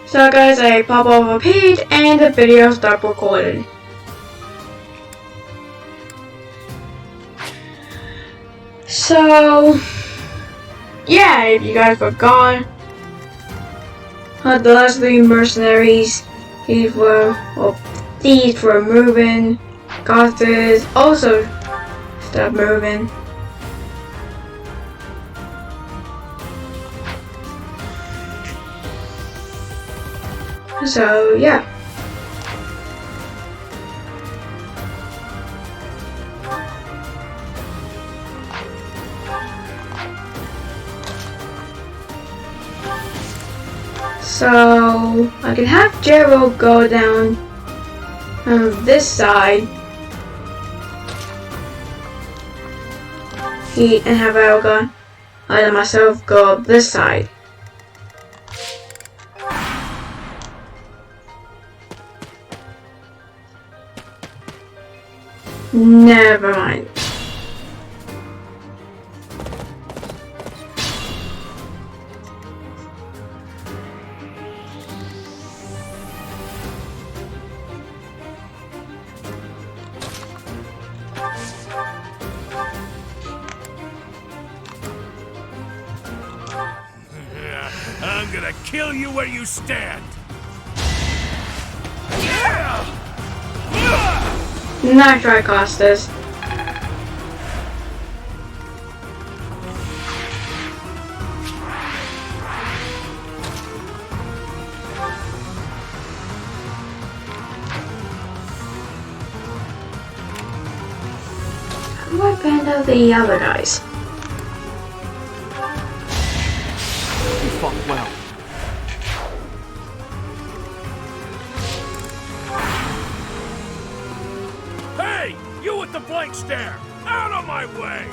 So guys, I pop off a page and the video start recording. So yeah, if you guys forgot, the last three mercenaries, these were moving. Costas also stopped moving. So yeah. So I can have Gerald go down on this side. And have Elga and myself go up this side. Never mind. I'm gonna kill you where you stand! Nice try, Costas. How do I find out the other guys? You fought well. Hey! You with the blank stare! Out of my way!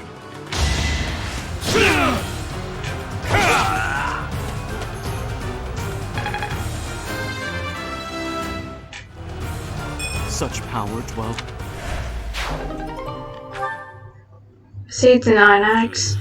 Such power dwelt. See the 9x.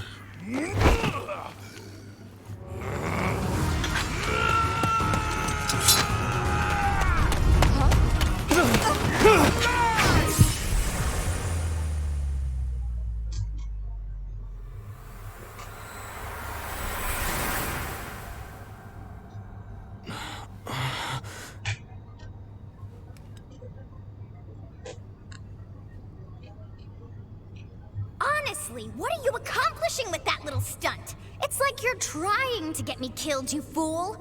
Honestly, what are you accomplishing with that little stunt? It's like you're trying to get me killed, you fool!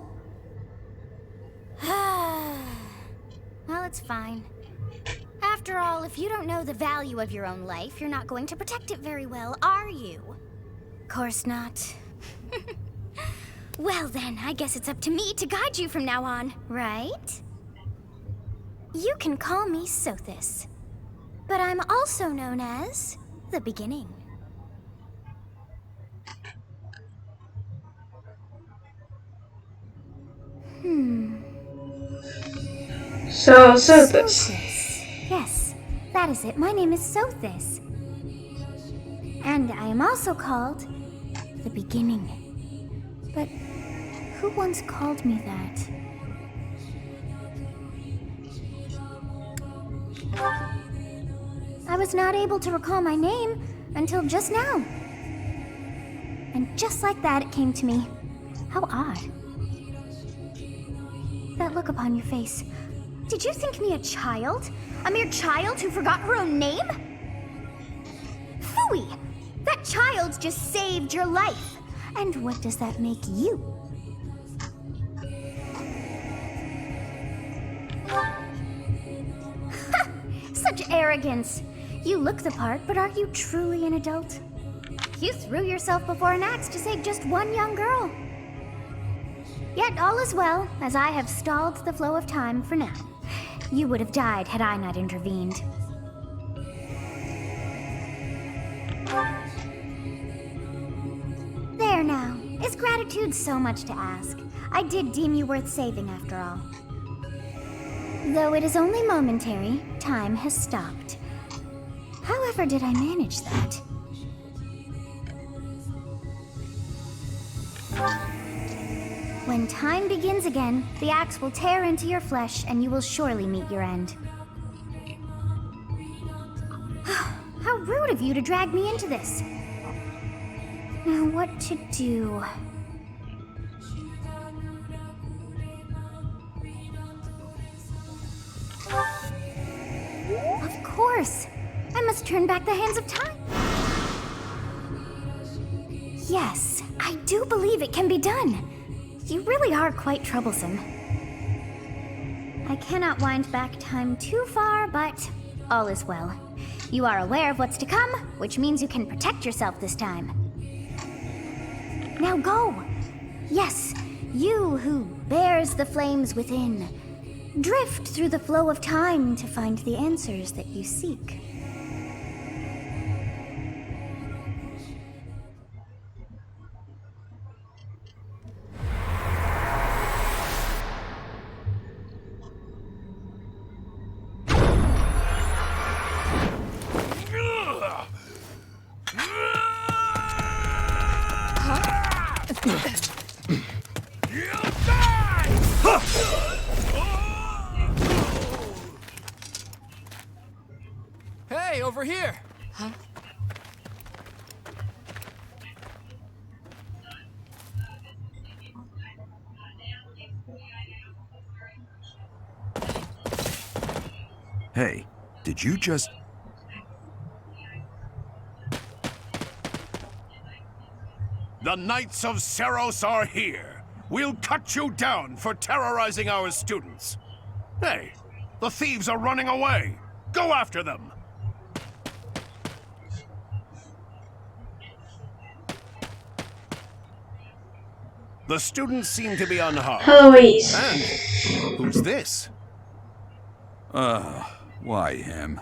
Well, it's fine. After all, if you don't know the value of your own life, you're not going to protect it very well, are you? Course not. Well then, I guess it's up to me to guide you from now on, right? You can call me Sothis, but I'm also known as the Beginning. So Sothis. Yes, that is it. My name is Sothis. And I am also called the Beginning. But who once called me that? I was not able to recall my name until just now. And just like that, it came to me. How odd. That look upon your face. Did you think me a child? A mere child who forgot her own name? Phooey! That child just saved your life. And what does that make you? Such arrogance. You look the part, but are you truly an adult? You threw yourself before an axe to save just one young girl. Yet all is well, as I have stalled the flow of time for now. You would have died had I not intervened. There now. Is gratitude so much to ask? I did deem you worth saving after all. Though it is only momentary, time has stopped. However did I manage that? When time begins again, the axe will tear into your flesh and you will surely meet your end. How rude of you to drag me into this. Now what to do? Of course! I must turn back the hands of time. Yes, I do believe it can be done. You really are quite troublesome. I cannot wind back time too far, but all is well. You are aware of what's to come, which means you can protect yourself this time. Now go! Yes, you who bears the flames within. Drift through the flow of time to find the answers that you seek. Hey, over here! Huh? Hey, did you just... The Knights of Seros are here. We'll cut you down for terrorizing our students. Hey, the thieves are running away. Go after them. The students seem to be unharmed. Eloise. And who's this? Why him?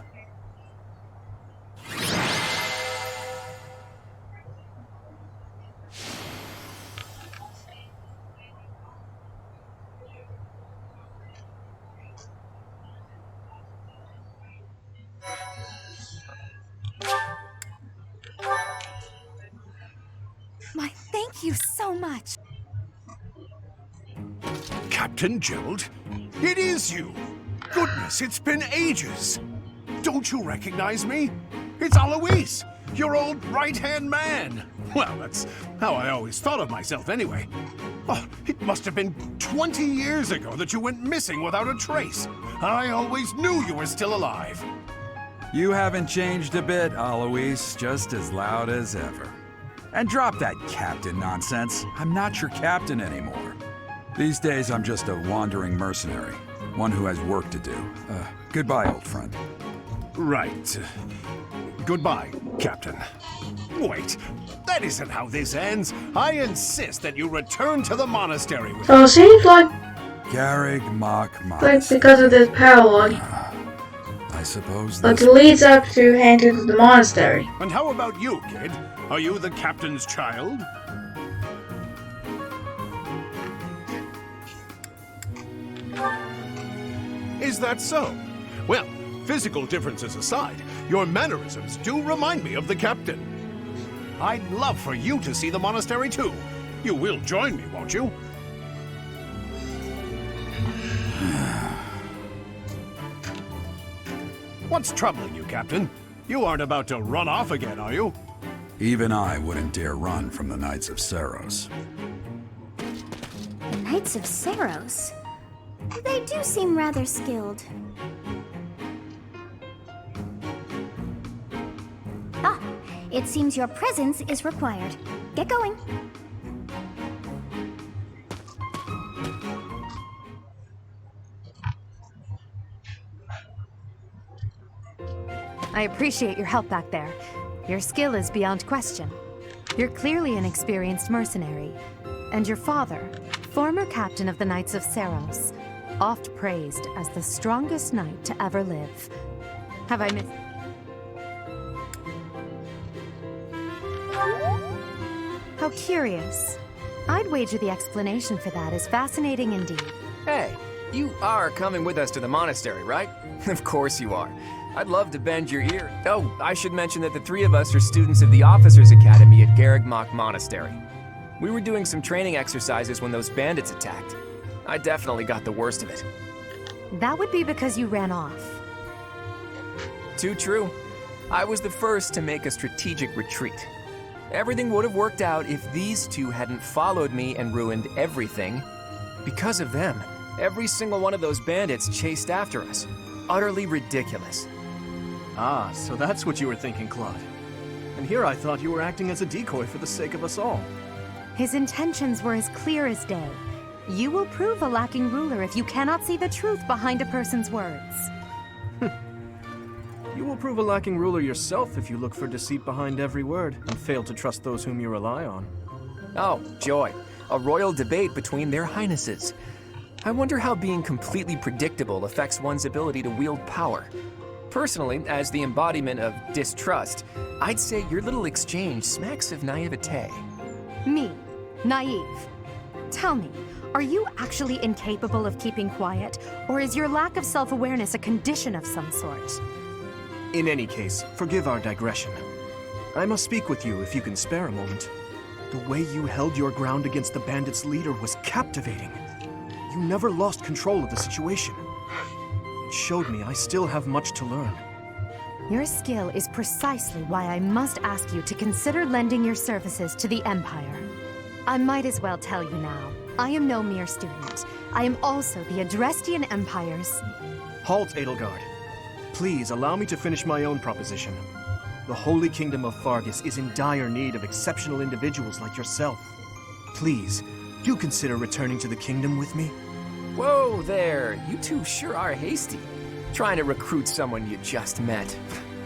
My thank you so much. Captain Gerald? It is you! Goodness, it's been ages! Don't you recognize me? It's Eloise, your old right-hand man! Well, that's how I always thought of myself anyway. Oh, it must have been 20 years ago that you went missing without a trace. I always knew you were still alive. You haven't changed a bit, Eloise, just as loud as ever. And drop that captain nonsense. I'm not your captain anymore. These days, I'm just a wandering mercenary. One who has work to do. Goodbye, old friend. Right. Goodbye, Captain. Wait, that isn't how this ends. I insist that you return to the monastery with So it seems like Garrig Mach because of this parallel, I suppose like this... it leads up to enter the monastery. And how about you, kid? Are you the captain's child? Is that so? Well, physical differences aside, your mannerisms do remind me of the captain. I'd love for you to see the monastery too. You will join me, won't you? What's troubling you, Captain? You aren't about to run off again, are you? Even I wouldn't dare run from the Knights of Seros. The Knights of Seros? They do seem rather skilled. Ah, it seems your presence is required. Get going. I appreciate your help back there. Your skill is beyond question. You're clearly an experienced mercenary. And your father, former captain of the Knights of Seros, oft praised as the strongest knight to ever live. Have I missed... How curious. I'd wager the explanation for that is fascinating indeed. Hey, you are coming with us to the monastery, right? Of course you are. I'd love to bend your ear. Oh, I should mention that the three of us are students of the Officers' Academy at Garrig Mach Monastery. We were doing some training exercises when those bandits attacked. I definitely got the worst of it. That would be because you ran off. Too true. I was the first to make a strategic retreat. Everything would have worked out if these two hadn't followed me and ruined everything. Because of them, every single one of those bandits chased after us. Utterly ridiculous. Ah, so that's what you were thinking, Claude. And here I thought you were acting as a decoy for the sake of us all. His intentions were as clear as day. You will prove a lacking ruler if you cannot see the truth behind a person's words. You will prove a lacking ruler yourself if you look for deceit behind every word and fail to trust those whom you rely on. Oh, joy. A royal debate between their highnesses. I wonder how being completely predictable affects one's ability to wield power. Personally, as the embodiment of distrust, I'd say your little exchange smacks of naivete. Me, naive. Tell me, are you actually incapable of keeping quiet, or is your lack of self-awareness a condition of some sort? In any case, forgive our digression. I must speak with you if you can spare a moment. The way you held your ground against the bandits' leader was captivating. You never lost control of the situation. It showed me I still have much to learn. Your skill is precisely why I must ask you to consider lending your services to the Empire. I might as well tell you now, I am no mere student. I am also the Adrestian Empire's... Halt, Edelgard. Please allow me to finish my own proposition. The Holy Kingdom of Fargus is in dire need of exceptional individuals like yourself. Please, do consider returning to the kingdom with me. Whoa there, you two sure are hasty. Trying to recruit someone you just met.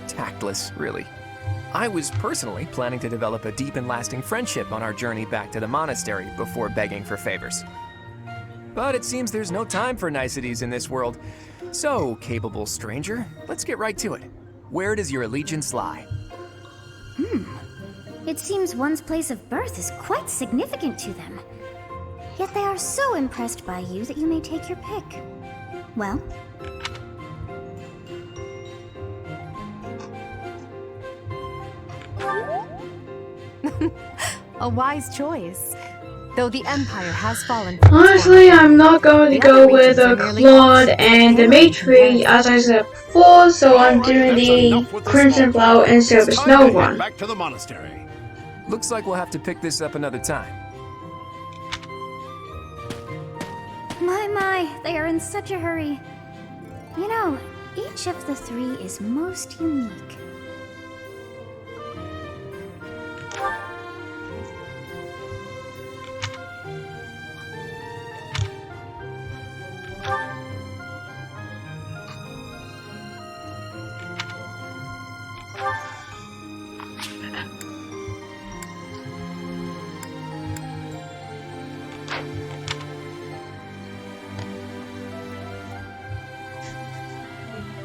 Tactless, really. I was personally planning to develop a deep and lasting friendship on our journey back to the monastery before begging for favors. But it seems there's no time for niceties in this world. So, capable stranger, let's get right to it. Where does your allegiance lie? It seems one's place of birth is quite significant to them. Yet they are so impressed by you that you may take your pick. Well, A wise choice. Though the Empire has fallen... Honestly, I'm not going to go with a Claude and the Maitri as I said before, so I'm doing the Crimson Flower instead of the Time Snow to head one. back to the monastery. Looks like we'll have to pick this up another time. my, they are in such a hurry. You know, each of the three is most unique.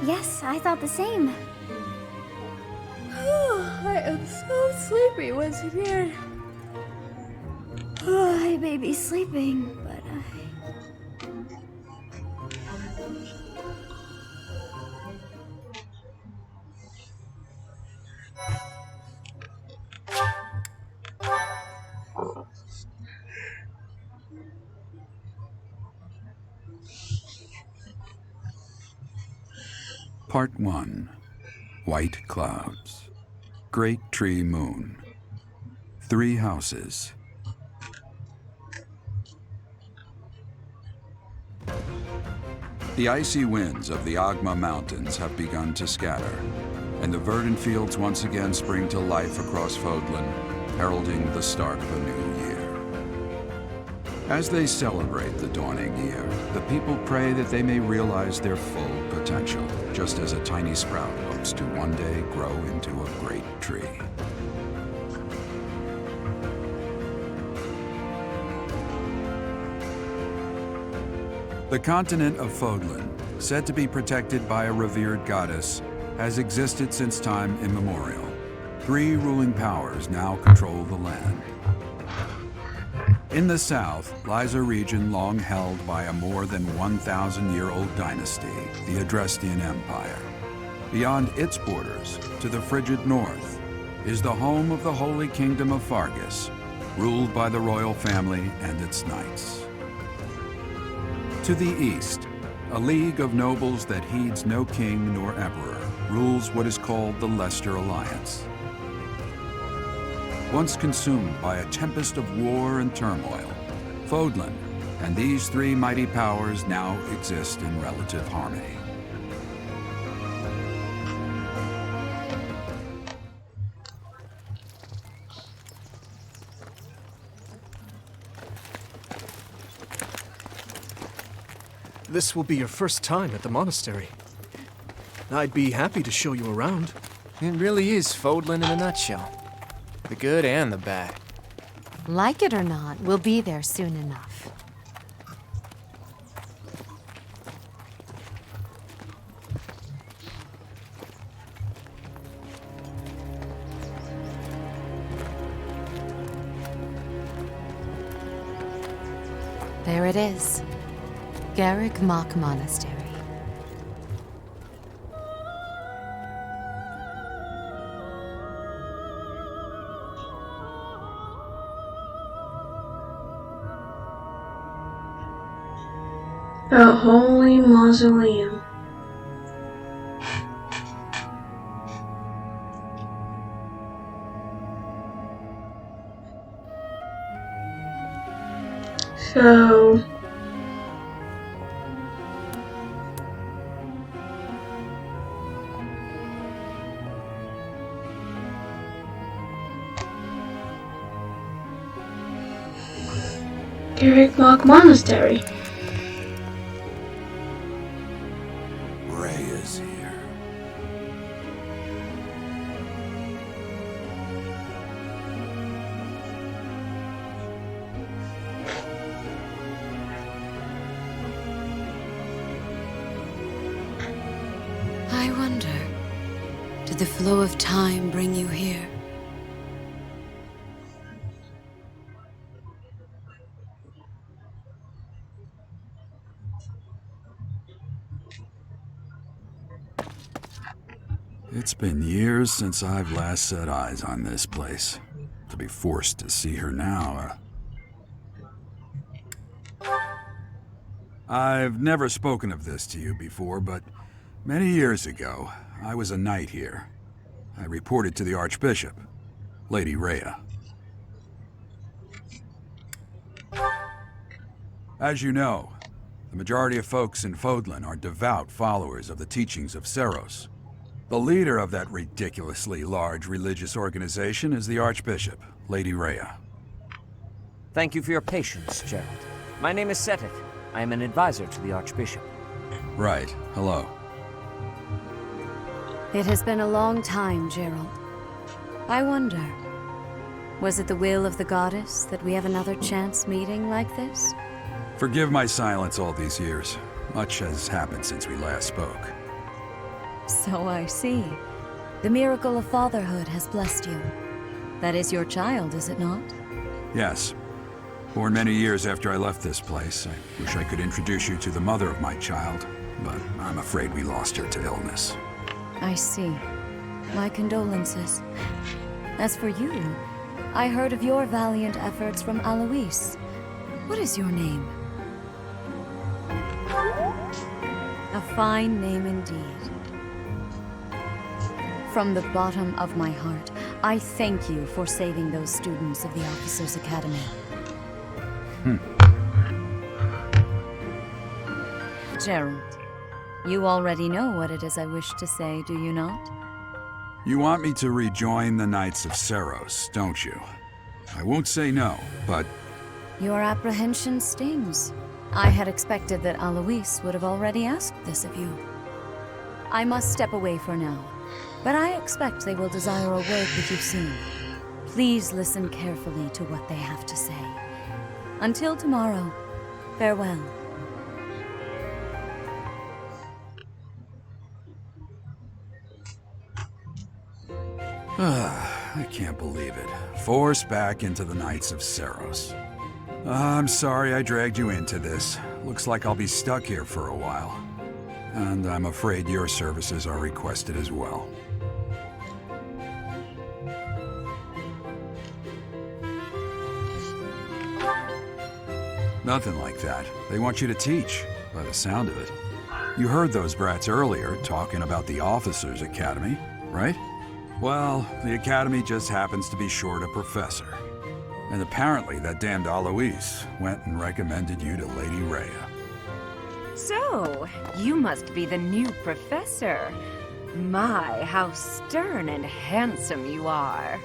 Yes, I thought the same. I am so sleepy once again. I may be sleeping, but Part 1. White Clouds. Great Tree Moon. 3 houses. The icy winds of the Agma Mountains have begun to scatter, and the verdant fields once again spring to life across Fodlan, heralding the start of a new year. As they celebrate the dawning year, the people pray that they may realize their full potential, just as a tiny sprout hopes to one day grow into a great tree. The continent of Fodlan, said to be protected by a revered goddess, has existed since time immemorial. 3 ruling powers now control the land. In the south lies a region long held by a more than 1,000-year-old dynasty, the Adrestian Empire. Beyond its borders, to the frigid north, is the home of the Holy Kingdom of Fargus, ruled by the royal family and its knights. To the east, a league of nobles that heeds no king nor emperor rules what is called the Leicester Alliance. Once consumed by a tempest of war and turmoil, Fodlan and these three mighty powers now exist in relative harmony. This will be your first time at the monastery. I'd be happy to show you around. It really is Fodlan in a nutshell. The good and the bad. Like it or not, we'll be there soon enough. There it is. Garrick Mock Monastery. A holy mausoleum. So Garrick Mock Monastery. Ray is here. I wonder, did the flow of time bring you here? It's been years since I've last set eyes on this place. To be forced to see her now, I've never spoken of this to you before, but many years ago, I was a knight here. I reported to the Archbishop, Lady Rhea. As you know, the majority of folks in Fodlan are devout followers of the teachings of Seros. The leader of that ridiculously large religious organization is the Archbishop, Lady Rhea. Thank you for your patience, Gerald. My name is Seteth. I am an advisor to the Archbishop. Right. Hello. It has been a long time, Gerald. I wonder, was it the will of the goddess that we have another chance meeting like this? Forgive my silence all these years. Much has happened since we last spoke. So I see. The miracle of fatherhood has blessed you. That is your child, is it not? Yes. Born many years after I left this place, I wish I could introduce you to the mother of my child, but I'm afraid we lost her to illness. I see. My condolences. As for you, I heard of your valiant efforts from Alois. What is your name? A fine name indeed. From the bottom of my heart, I thank you for saving those students of the Officers' Academy. Gerald, you already know what it is I wish to say, do you not? You want me to rejoin the Knights of Seros, don't you? I won't say no, but... Your apprehension stings. I had expected that Alois would have already asked this of you. I must step away for now, but I expect they will desire a word with you soon. Please listen carefully to what they have to say. Until tomorrow, farewell. I can't believe it. Forced back into the Knights of Seros. I'm sorry I dragged you into this. Looks like I'll be stuck here for a while. And I'm afraid your services are requested as well. Nothing like that. They want you to teach, by the sound of it. You heard those brats earlier talking about the Officers' Academy, right? Well, the Academy just happens to be short a professor. And apparently that damned Alois went and recommended you to Lady Rhea. So, you must be the new professor. My, how stern and handsome you are.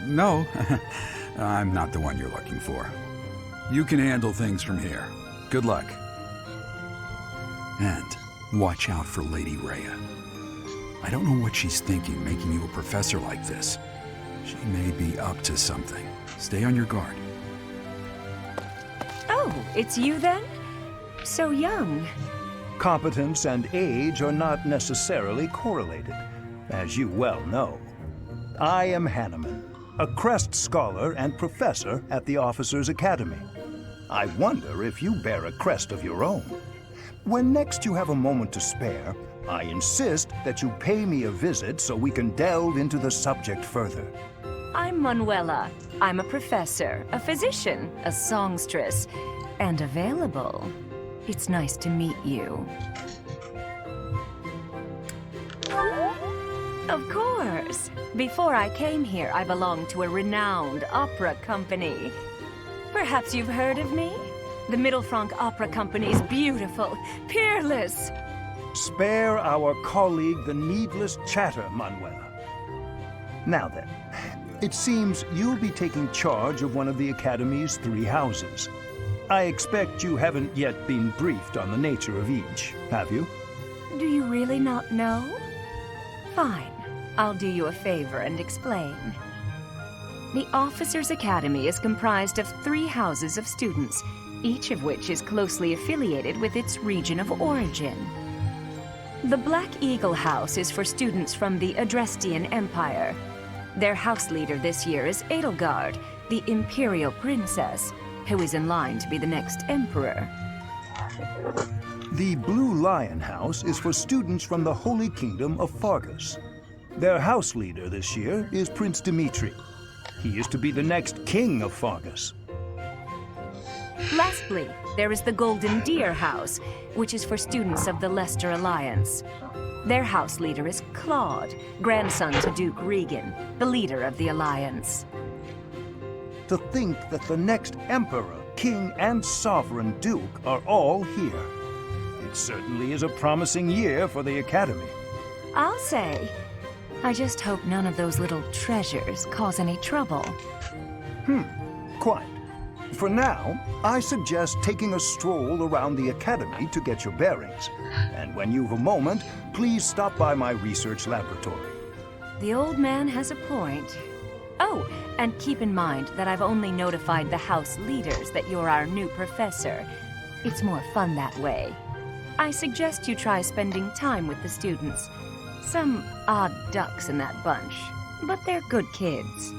No. I'm not the one you're looking for. You can handle things from here. Good luck. And watch out for Lady Rhea. I don't know what she's thinking making you a professor like this. She may be up to something. Stay on your guard. Oh, it's you then? So young. Competence and age are not necessarily correlated, as you well know. I am Hanneman, a Crest Scholar and Professor at the Officers' Academy. I wonder if you bear a crest of your own. When next you have a moment to spare, I insist that you pay me a visit so we can delve into the subject further. I'm Manuela. I'm a professor, a physician, a songstress, and available. It's nice to meet you. Of course. Before I came here, I belonged to a renowned opera company. Perhaps you've heard of me? The Middlefranc Opera Company is beautiful, peerless. Spare our colleague the needless chatter, Manuela. Now then, it seems you'll be taking charge of one of the Academy's 3 houses. I expect you haven't yet been briefed on the nature of each, have you? Do you really not know? Fine. I'll do you a favor and explain. The Officers' Academy is comprised of 3 houses of students, each of which is closely affiliated with its region of origin. The Black Eagle House is for students from the Adrestian Empire. Their house leader this year is Edelgard, the Imperial Princess, who is in line to be the next emperor. The Blue Lion House is for students from the Holy Kingdom of Fargus. Their house leader this year is Prince Dimitri. He is to be the next king of Fargus. Lastly, there is the Golden Deer House, which is for students of the Leicester Alliance. Their house leader is Claude, grandson to Duke Regan, the leader of the Alliance. To think that the next emperor, king, and sovereign duke are all here. It certainly is a promising year for the Academy. I'll say. I just hope none of those little treasures cause any trouble. Quite. For now, I suggest taking a stroll around the Academy to get your bearings. And when you've a moment, please stop by my research laboratory. The old man has a point. Oh, and keep in mind that I've only notified the house leaders that you're our new professor. It's more fun that way. I suggest you try spending time with the students. Some odd ducks in that bunch, but they're good kids.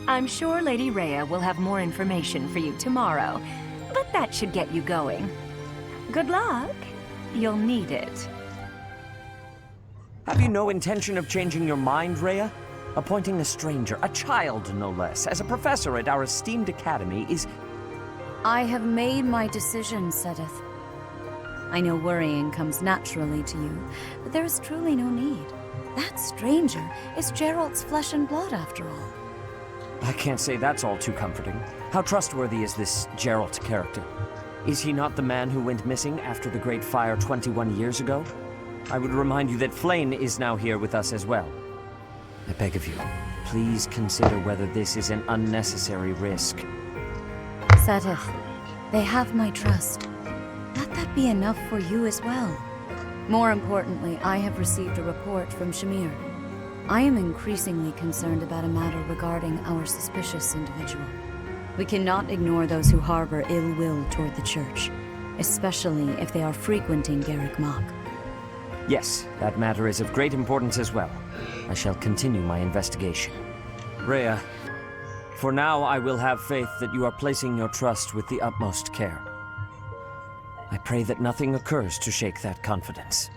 I'm sure Lady Rhea will have more information for you tomorrow, but that should get you going. Good luck. You'll need it. Have you no intention of changing your mind, Rhea? Appointing a stranger, a child no less, as a professor at our esteemed academy is... I have made my decision, Sedith. I know worrying comes naturally to you, but there is truly no need. That stranger is Geralt's flesh and blood, after all. I can't say that's all too comforting. How trustworthy is this Geralt character? Is he not the man who went missing after the Great Fire 21 years ago? I would remind you that Flayn is now here with us as well. I beg of you, please consider whether this is an unnecessary risk. Sedith, they have my trust. Let that be enough for you as well. More importantly, I have received a report from Shamir. I am increasingly concerned about a matter regarding our suspicious individual. We cannot ignore those who harbor ill will toward the Church, especially if they are frequenting Garrick Mach. Yes, that matter is of great importance as well. I shall continue my investigation. Rhea, for now I will have faith that you are placing your trust with the utmost care. I pray that nothing occurs to shake that confidence.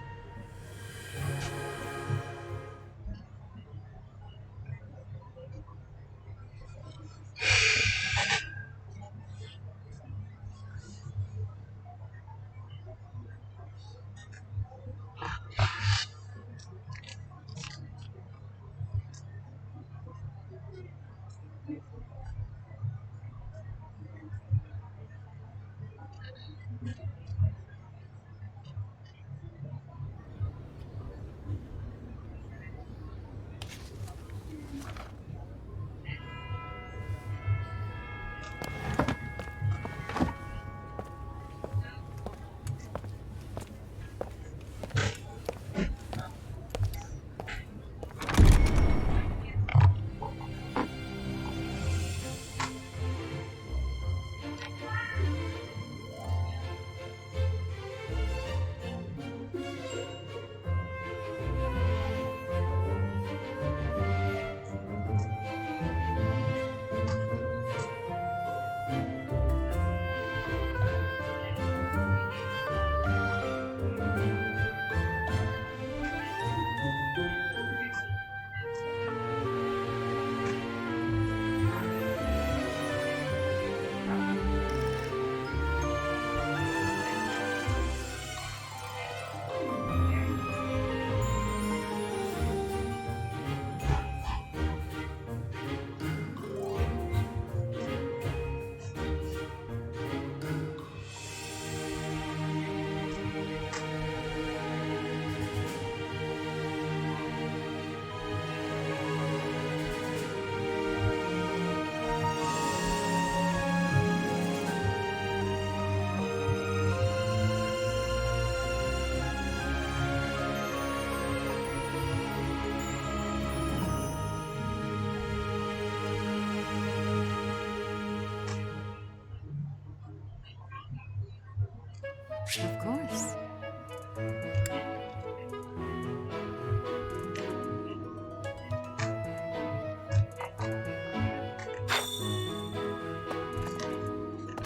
Of course.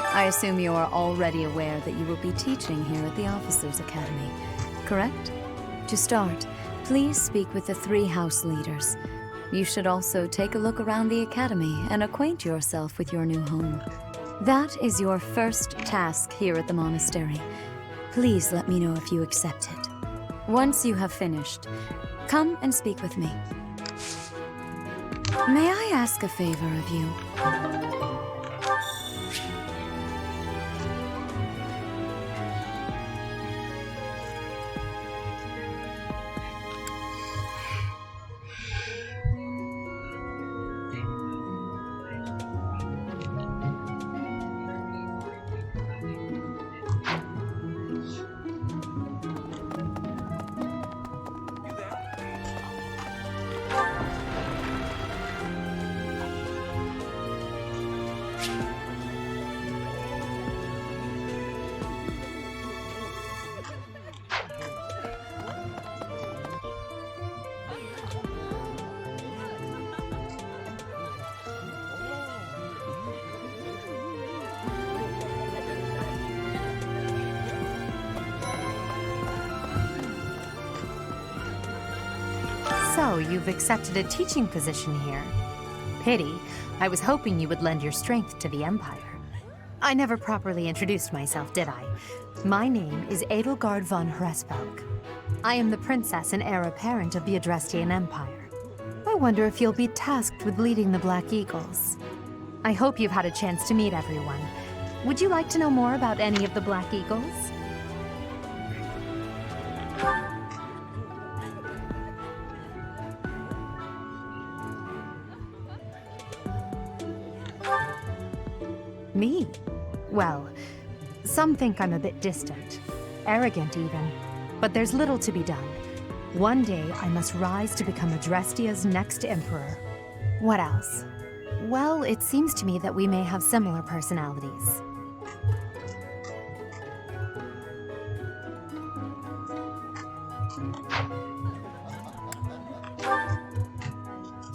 I assume you are already aware that you will be teaching here at the Officers' Academy, correct? To start, please speak with the 3 house leaders. You should also take a look around the academy and acquaint yourself with your new home. That is your first task here at the monastery. Please let me know if you accept it. Once you have finished, come and speak with me. May I ask a favor of you? So, you've accepted a teaching position here. Pity. I was hoping you would lend your strength to the Empire. I never properly introduced myself, did I? My name is Edelgard von Hresvelg. I am the princess and heir apparent of the Adrestian Empire. I wonder if you'll be tasked with leading the Black Eagles. I hope you've had a chance to meet everyone. Would you like to know more about any of the Black Eagles? Me? Well, some think I'm a bit distant, arrogant even, but there's little to be done. One day I must rise to become Adrestia's next emperor. What else? Well, it seems to me that we may have similar personalities.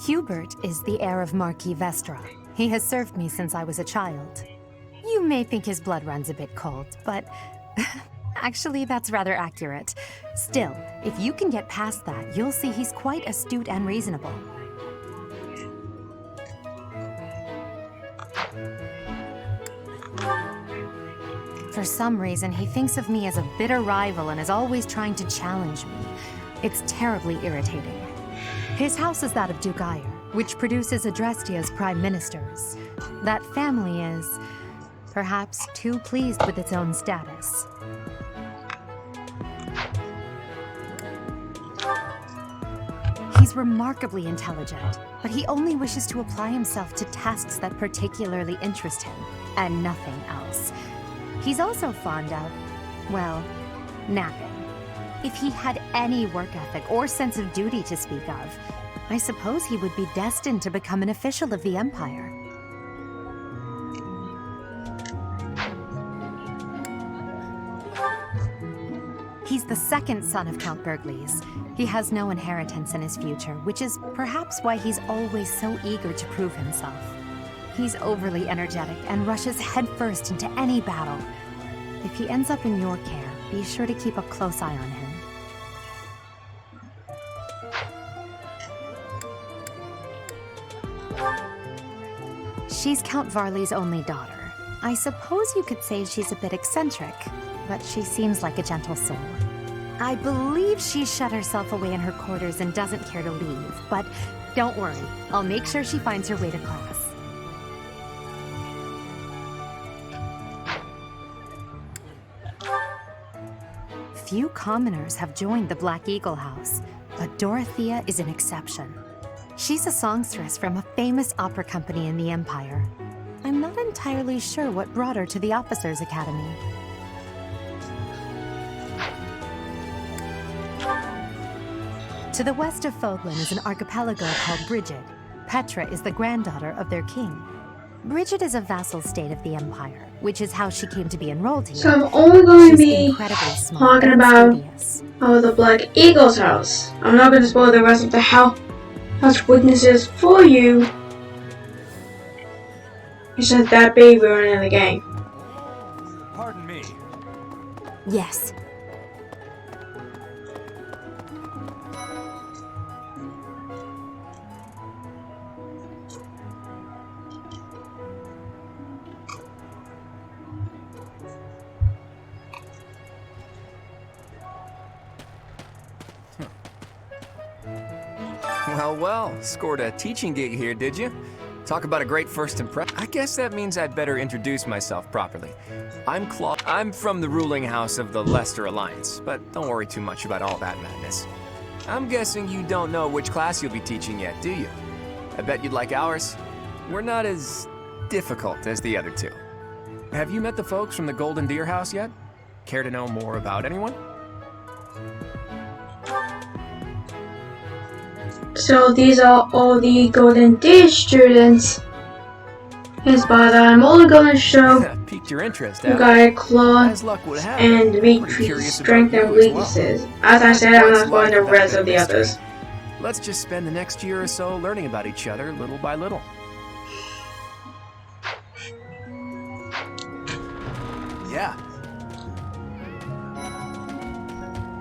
Hubert is the heir of Marquis Vestra. He has served me since I was a child. You may think his blood runs a bit cold, but actually that's rather accurate. Still, if you can get past that, you'll see he's quite astute and reasonable. For some reason, he thinks of me as a bitter rival and is always trying to challenge me. It's terribly irritating. His house is that of Duke Ire, which produces Adrestia's prime ministers. That family is, perhaps, too pleased with its own status. He's remarkably intelligent, but he only wishes to apply himself to tasks that particularly interest him, and nothing else. He's also fond of, well, napping. If he had any work ethic or sense of duty to speak of, I suppose he would be destined to become an official of the Empire. He's the second son of Count Bergliez. He has no inheritance in his future, which is perhaps why he's always so eager to prove himself. He's overly energetic and rushes headfirst into any battle. If he ends up in your care, be sure to keep a close eye on him. She's Count Varley's only daughter. I suppose you could say she's a bit eccentric, but she seems like a gentle soul. I believe she's shut herself away in her quarters and doesn't care to leave, but don't worry, I'll make sure she finds her way to class. Few commoners have joined the Black Eagle House, but Dorothea is an exception. She's a songstress from a famous opera company in the Empire. I'm not entirely sure what brought her to the Officers' Academy. To the west of Foglin is an archipelago called Brigid. Petra is the granddaughter of their king. Bridget is a vassal state of the Empire, which is how she came to be enrolled here. So I'm only going to She's be incredibly smart talking and about studious. the Black Eagle's house. I'm not going to spoil the rest of the house weaknesses for you. It's just that big ruin in the game. Pardon me. Yes. Well, scored a teaching gig here, did you? Talk about a great first impression. I guess that means I'd better introduce myself properly. I'm Claude. I'm from the ruling house of the Leicester Alliance, but don't worry too much about all that madness. I'm guessing you don't know which class you'll be teaching yet, do you? I bet you'd like ours. We're not as difficult as the other two. Have you met the folks from the Golden Deer House yet? Care to know more about anyone? So these are all the Golden Deer students. Yes, but I'm only going to show Piqued your interest, you guys Claude as luck would have it. and Pretty Dimitri's curious about strength you and as well. weaknesses. As I said, I'm not going to the rest of the others. Let's just spend the next year or so learning about each other little by little. Yeah.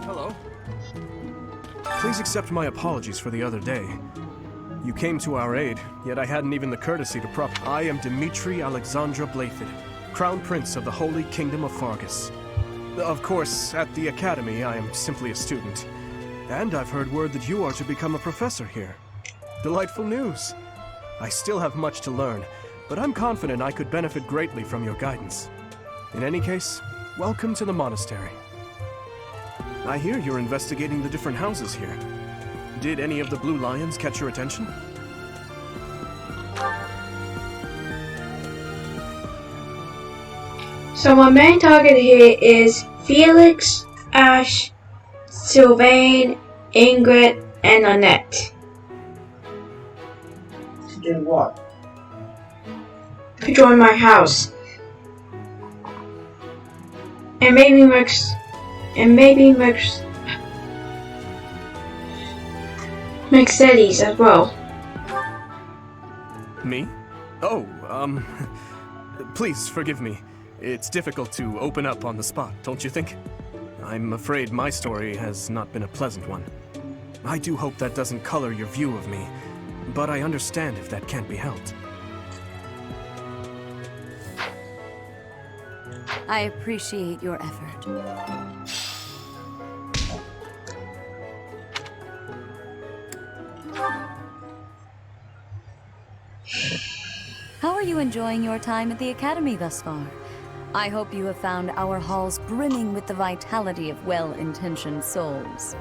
Hello. Please accept my apologies for the other day. You came to our aid, yet I hadn't even the courtesy to I am Dimitri Alexandra Blayford, Crown Prince of the Holy Kingdom of Fargus. Of course, at the Academy, I am simply a student. And I've heard word that you are to become a professor here. Delightful news. I still have much to learn, but I'm confident I could benefit greatly from your guidance. In any case, welcome to the monastery. I hear you're investigating the different houses here. Did any of the Blue Lions catch your attention? So my main target here is Felix, Ash, Sylvain, Ingrid, and Annette. To do what? To join my house. And maybe Mercedes as well. Me? Oh, please forgive me. It's difficult to open up on the spot, don't you think? I'm afraid my story has not been a pleasant one. I do hope that doesn't color your view of me, but I understand if that can't be helped. I appreciate your effort. How are you enjoying your time at the Academy thus far? I hope you have found our halls brimming with the vitality of well-intentioned souls.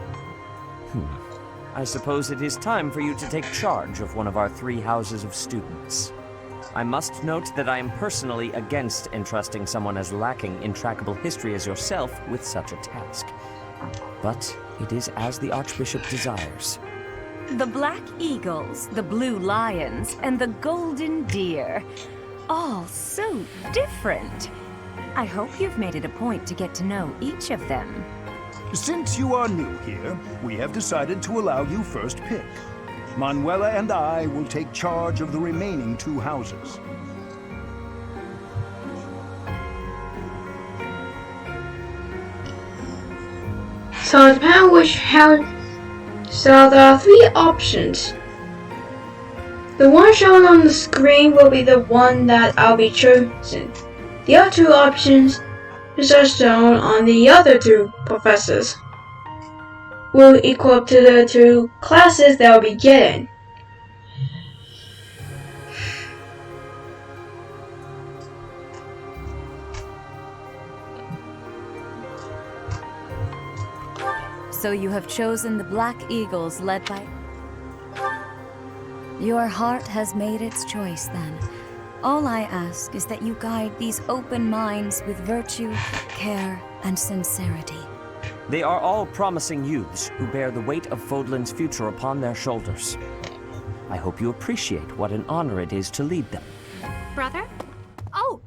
I suppose it is time for you to take charge of one of our 3 houses of students. I must note that I am personally against entrusting someone as lacking in trackable history as yourself with such a task. But it is as the Archbishop desires. The Black Eagles, the Blue Lions, and the Golden Deer. All so different. I hope you've made it a point to get to know each of them. Since you are new here, we have decided to allow you first pick. Manuela and I will take charge of the remaining 2 houses. So depending on which house. So there are 3 options. The one shown on the screen will be the one that I'll be choosing. The other 2 options, which are shown on the other 2 professors, will equal up to the 2 classes they'll be getting. So you have chosen the Black Eagles led by... Your heart has made its choice then. All I ask is that you guide these open minds with virtue, care, and sincerity. They are all promising youths who bear the weight of Fodlan's future upon their shoulders. I hope you appreciate what an honor it is to lead them. Brother? Oh,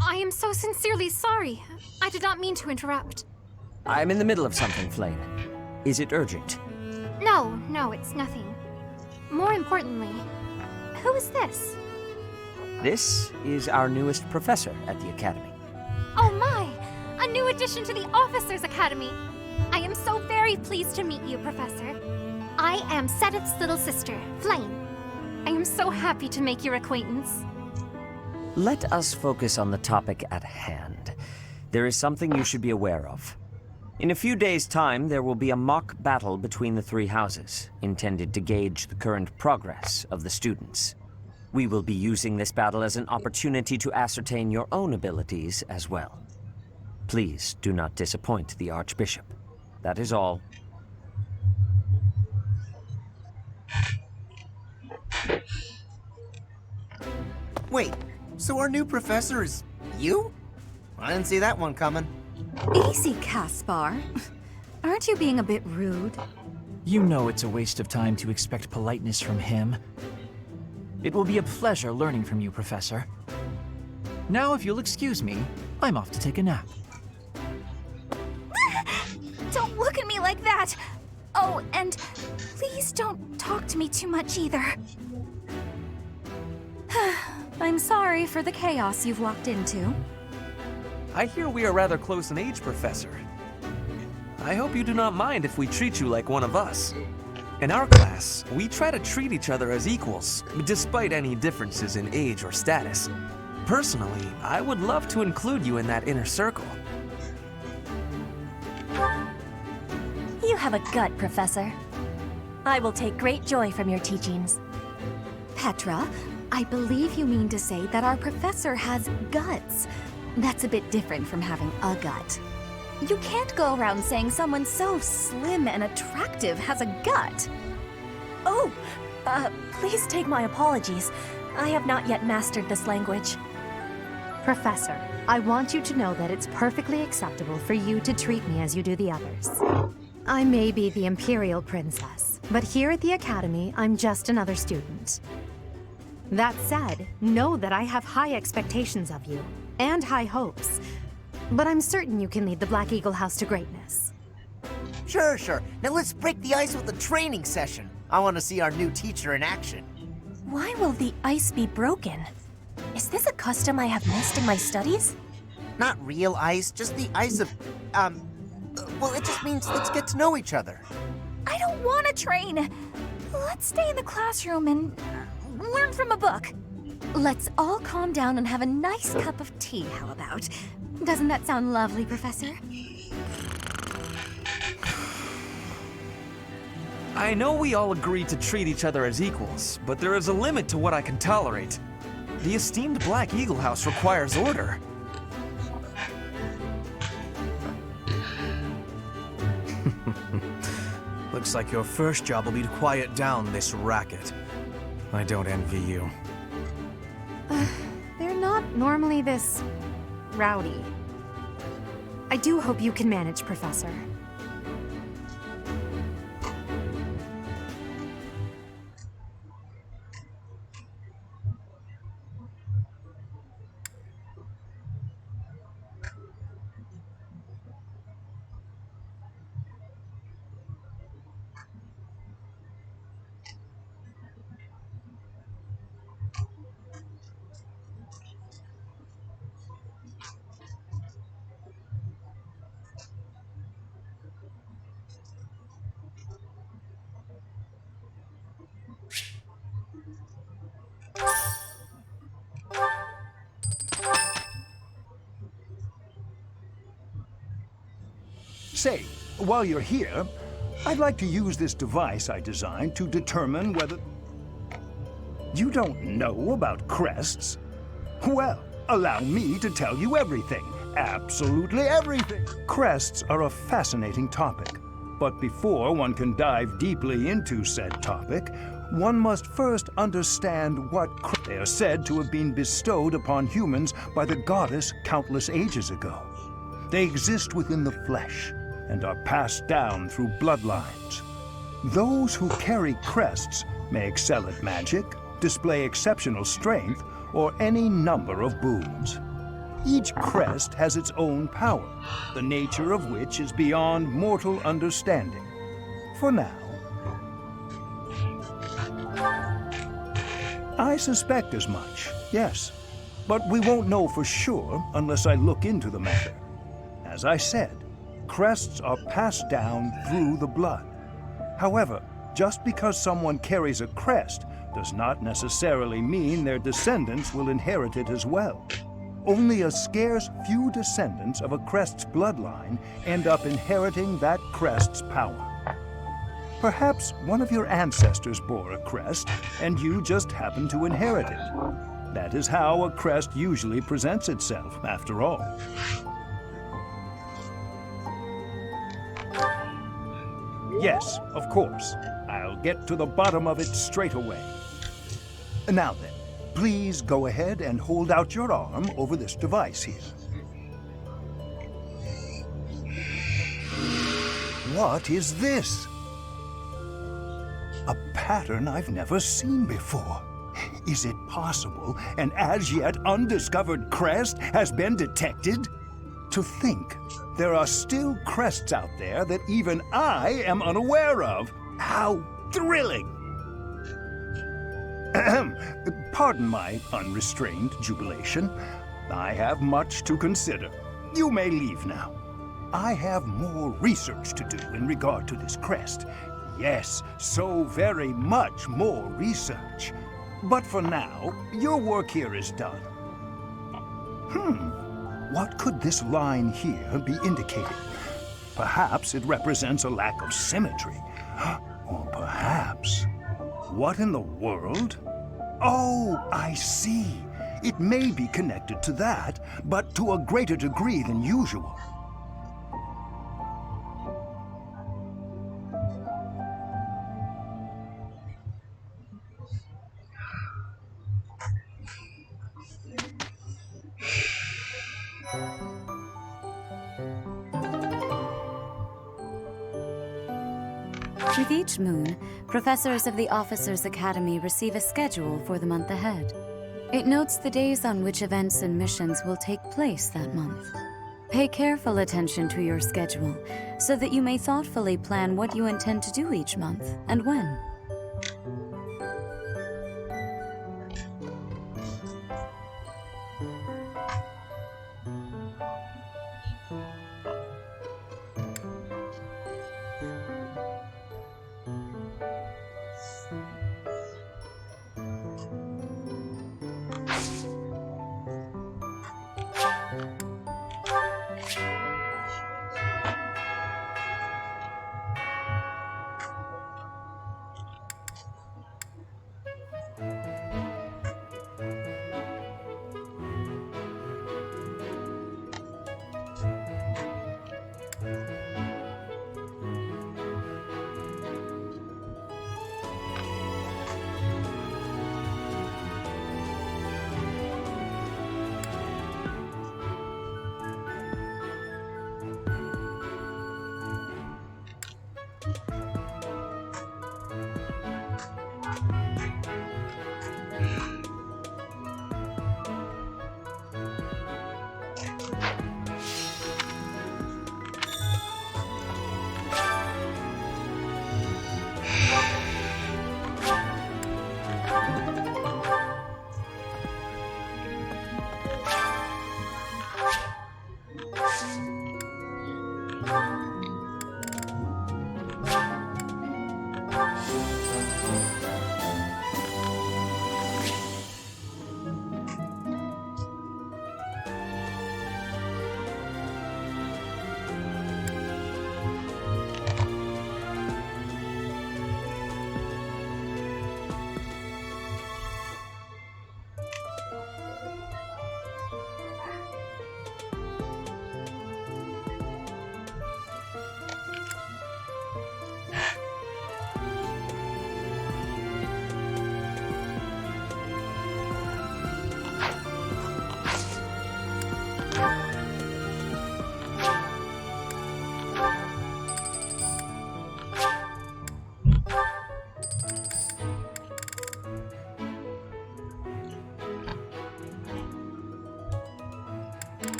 I am so sincerely sorry. I did not mean to interrupt. I'm in the middle of something, Flame. Is it urgent? No, it's nothing. More importantly, who is this? This is our newest professor at the Academy. Oh my! A new addition to the Officers Academy! I am so very pleased to meet you, Professor. I am Sedith's little sister, Flame. I am so happy to make your acquaintance. Let us focus on the topic at hand. There is something you should be aware of. In a few days' time, there will be a mock battle between the three houses, intended to gauge the current progress of the students. We will be using this battle as an opportunity to ascertain your own abilities as well. Please do not disappoint the Archbishop. That is all. Wait, so our new professor is you? I didn't see that one coming. Easy, Caspar. Aren't you being a bit rude? You know it's a waste of time to expect politeness from him. It will be a pleasure learning from you, Professor. Now, if you'll excuse me, I'm off to take a nap. Don't look at me like that! Oh, and please don't talk to me too much either. I'm sorry for the chaos you've walked into. I hear we are rather close in age, Professor. I hope you do not mind if we treat you like one of us. In our class, we try to treat each other as equals, despite any differences in age or status. Personally, I would love to include you in that inner circle. You have a gut, Professor. I will take great joy from your teachings. Petra, I believe you mean to say that our professor has guts. That's a bit different from having a gut. You can't go around saying someone so slim and attractive has a gut. Oh, please take my apologies. I have not yet mastered this language. Professor, I want you to know that it's perfectly acceptable for you to treat me as you do the others. I may be the Imperial Princess, but here at the Academy, I'm just another student. That said, know that I have high expectations of you, and high hopes. But I'm certain you can lead the Black Eagle House to greatness. Sure. Now let's break the ice with a training session. I want to see our new teacher in action. Why will the ice be broken? Is this a custom I have missed in my studies? Not real ice, just the ice of, well, it just means let's get to know each other. I don't want to train. Let's stay in the classroom and learn from a book. Let's all calm down and have a nice cup of tea, how about? Doesn't that sound lovely, Professor? I know we all agree to treat each other as equals, but there is a limit to what I can tolerate. The esteemed Black Eagle House requires order. Looks like your first job will be to quiet down this racket. I don't envy you. They're not normally this rowdy. I do hope you can manage, Professor. Say, while you're here, I'd like to use this device I designed to determine whether... You don't know about crests? Well, allow me to tell you everything. Absolutely everything. Crests are a fascinating topic. But before one can dive deeply into said topic, one must first understand what they are said to have been bestowed upon humans by the goddess countless ages ago. They exist within the flesh and are passed down through bloodlines. Those who carry crests may excel at magic, display exceptional strength, or any number of boons. Each crest has its own power, the nature of which is beyond mortal understanding. For now. I suspect as much, yes. But we won't know for sure unless I look into the matter. As I said, crests are passed down through the blood. However, just because someone carries a crest does not necessarily mean their descendants will inherit it as well. Only a scarce few descendants of a crest's bloodline end up inheriting that crest's power. Perhaps one of your ancestors bore a crest, and you just happen to inherit it. That is how a crest usually presents itself, after all. Yes, of course. I'll get to the bottom of it straight away. Now then, please go ahead and hold out your arm over this device here. What is this? A pattern I've never seen before. Is it possible an as yet undiscovered crest has been detected? To think there are still crests out there that even I am unaware of. How thrilling! Pardon my unrestrained jubilation. I have much to consider. You may leave now. I have more research to do in regard to this crest. Yes, so very much more research. But for now, your work here is done. What could this line here be indicating? Perhaps it represents a lack of symmetry. Or perhaps... What in the world? Oh, I see. It may be connected to that, but to a greater degree than usual. With each moon, professors of the Officers' Academy receive a schedule for the month ahead. It notes the days on which events and missions will take place that month. Pay careful attention to your schedule, so that you may thoughtfully plan what you intend to do each month and when.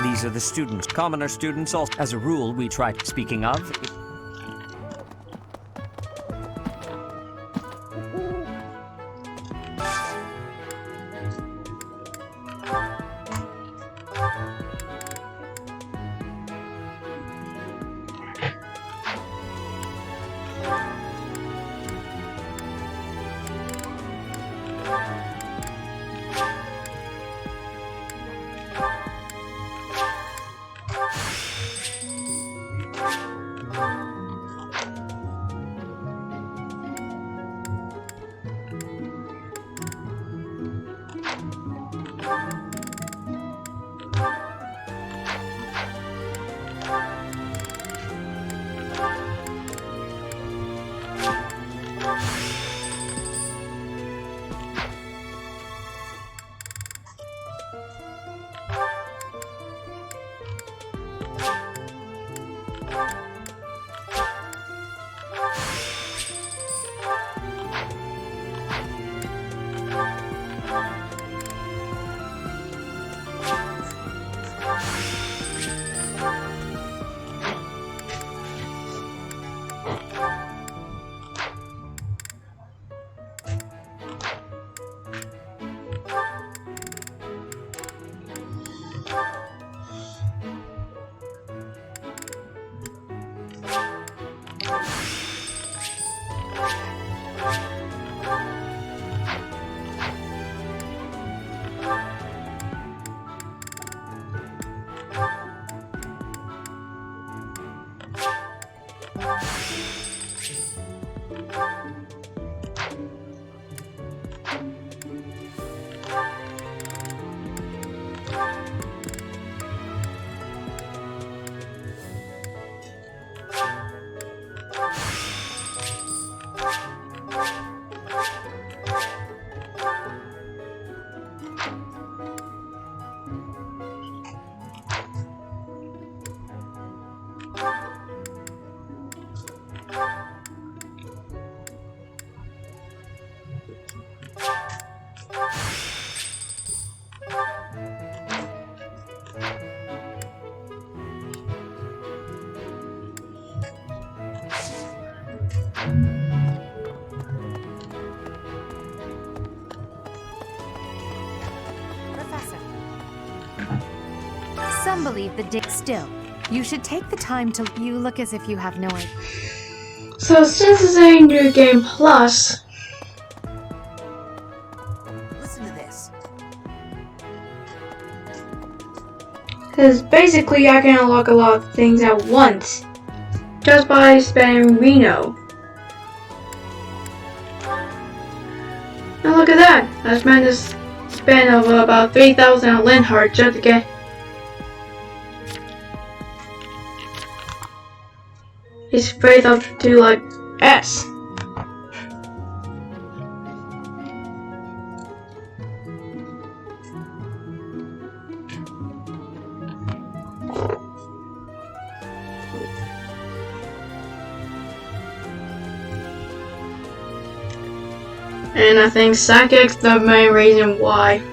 These are the students. Commoner students also. As a rule, we try. Speaking of, Some believe the dick still. You should take the time to. You look as if you have no idea. So since it's a new game plus, Listen to this. because basically I can unlock a lot of things at once just by spamming Reno. And look at that! I spent a span of about 3,000 on Linhardt just to get his faith up to like S. And I think Psychic's the main reason why.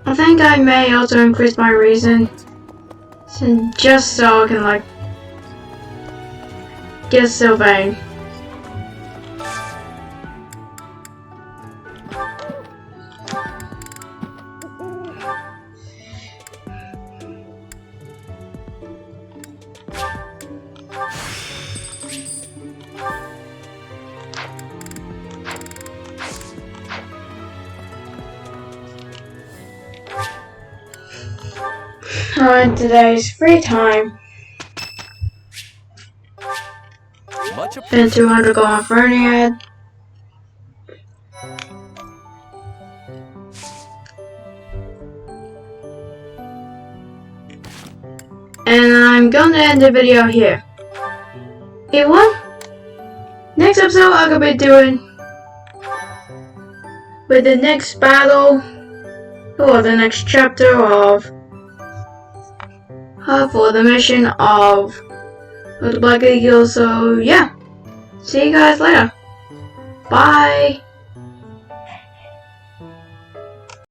I think I may also increase my reason, just so I can like get Sylvain. On today's free time, spend 200 gold on Ferniad. And I'm gonna end the video here. Okay, next episode I'm gonna be doing with the next battle or the next chapter of for the mission of the Black Eagle. So yeah, see you guys later. Bye.